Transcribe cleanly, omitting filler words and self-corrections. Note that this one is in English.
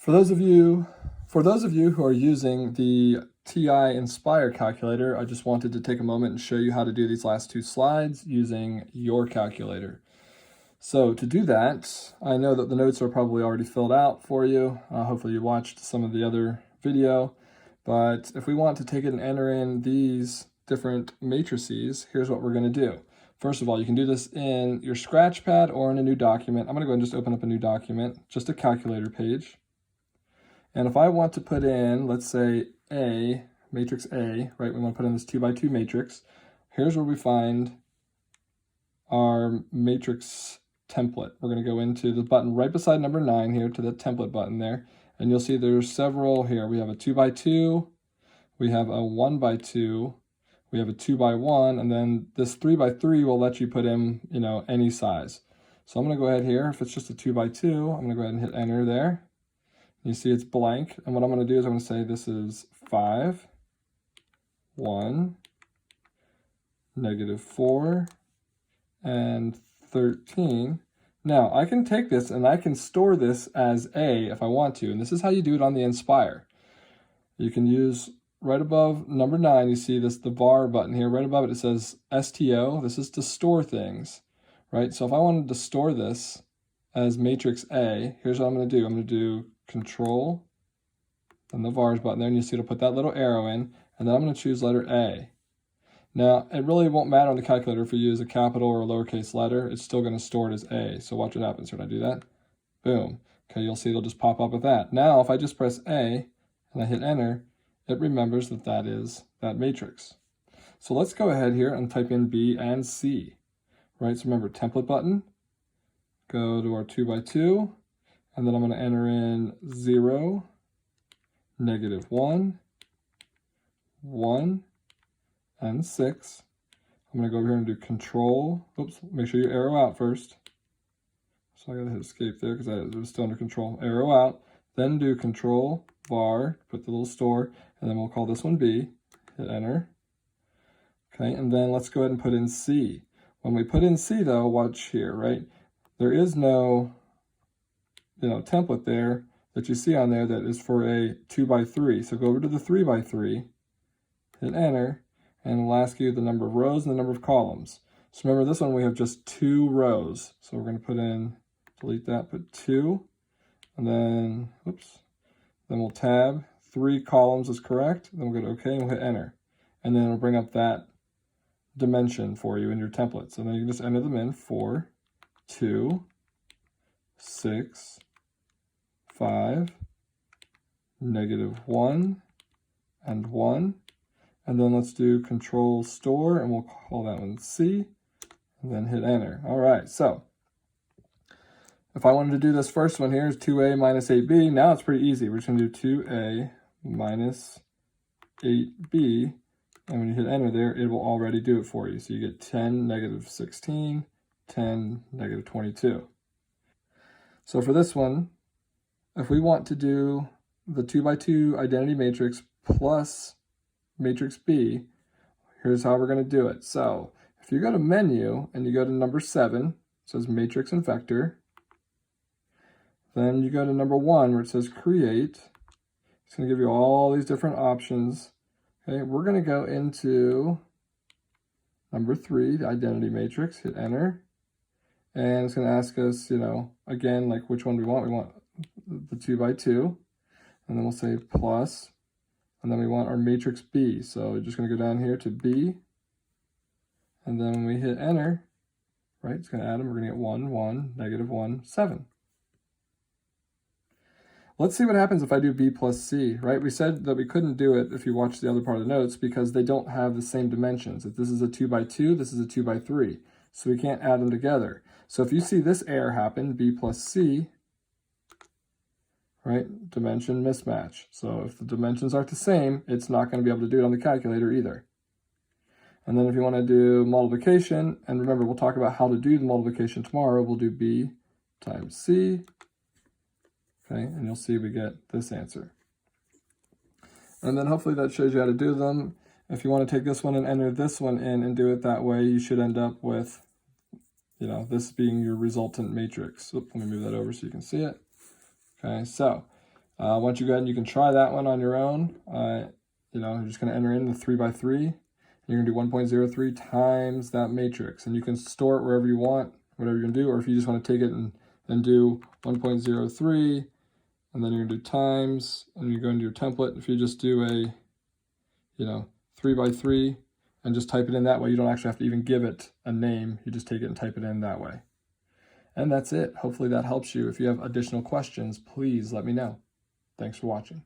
For those of you who are using the Ti-nSpire calculator, I just wanted to take a moment and show you how to do these last two slides using your calculator. So to do that, I know that the notes are probably already filled out for you. Hopefully you watched some of the other video, but if we want to take it and enter in these different matrices, here's what we're going to do. First of all, you can do this in your scratch pad or in a new document. I'm going to go ahead and just open up a new document, just a calculator page. And if I want to put in, let's say A, matrix A, right, we want to put in this 2x2 matrix, here's where we find our matrix template. We're going to go into the button right beside number 9 here to the template button there, and you'll see there's several here. We have a 2x2, we have a 1x2, we have a 2x1, and then this 3x3 will let you put in, any size. So I'm going to go ahead here. If it's just a 2x2, I'm going to go ahead and hit enter there. You see it's blank, and what I'm going to do is I'm going to say this is 5, 1, -4, and 13. Now, I can take this and I can store this as A if I want to, and this is how you do it on the Inspire. You can use right above number 9, you see the var button here, right above it, it says STO. This is to store things, right? So if I wanted to store this as matrix A, here's what I'm going to do. I'm going to do Control, and the vars button there, and you see it'll put that little arrow in, and then I'm going to choose letter A. Now, it really won't matter on the calculator if you use a capital or a lowercase letter, it's still going to store it as A. So watch what happens when I do that. Boom. Okay, you'll see it'll just pop up with that. Now, if I just press A and I hit enter, it remembers that that is that matrix. So let's go ahead here and type in B and C. Right, so remember, template button, go to our 2x2, and then I'm going to enter in 0, -1, 1, and 6. I'm going to go over here and do Control. Oops, make sure you arrow out first. So I got to hit escape there because it was still under Control. Arrow out, then do Control, var, put the little store, and then we'll call this one B. Hit enter. Okay, and then let's go ahead and put in C. When we put in C, though, watch here, right? There is no template there that you see on there that is for a 2x3. So go over to the 3x3, hit enter, and it'll ask you the number of rows and the number of columns. So remember, this one we have just 2 rows. So we're going to put in, delete that, put 2, and then, then we'll tab, 3 columns is correct. Then we'll go to OK and we'll hit enter. And then it'll bring up that dimension for you in your template. So then you can just enter them in 4, 2, 6, 5, -1, and 1. And then let's do Control Store, and we'll call that one C, and then hit enter. All right, so if I wanted to do this first one here is 2A minus 8B, now it's pretty easy. We're just going to do 2A minus 8B, and when you hit enter there, it will already do it for you. So you get 10, -16, 10, -22. So for this one, if we want to do the 2x2 identity matrix plus matrix B, here's how we're going to do it. So if you go to menu and you go to number 7, it says matrix and vector. Then you go to number 1 where it says create. It's going to give you all these different options. Okay, we're going to go into number 3, the identity matrix, hit enter. And it's going to ask us, again, like which one we want. We want the 2x2, and then we'll say plus, and then we want our matrix B. So we're just going to go down here to B, and then when we hit enter, right, it's going to add them. We're going to get 1, 1, -1, 7. Let's see what happens if I do B plus C, right? We said that we couldn't do it if you watch the other part of the notes because they don't have the same dimensions. If this is a 2x2, this is a 2x3. So we can't add them together. So if you see this error happen, B plus C, right, dimension mismatch. So if the dimensions aren't the same, it's not going to be able to do it on the calculator either. And then if you want to do multiplication, and remember, we'll talk about how to do the multiplication tomorrow, we'll do B times C, okay, and you'll see we get this answer. And then hopefully that shows you how to do them. If you want to take this one and enter this one in and do it that way, you should end up with, this being your resultant matrix. Let me move that over so you can see it. Okay, so Once you go ahead and you can try that one on your own, you're just going to enter in the 3x3. You're going to do 1.03 times that matrix, and you can store it wherever you want, whatever you're going to do, or if you just want to take it and do 1.03, and then you're going to do times, and you're going to do your template. If you just do a 3x3 and just type it in that way, you don't actually have to even give it a name. You just take it and type it in that way. And that's it. Hopefully that helps you. If you have additional questions, please let me know. Thanks for watching.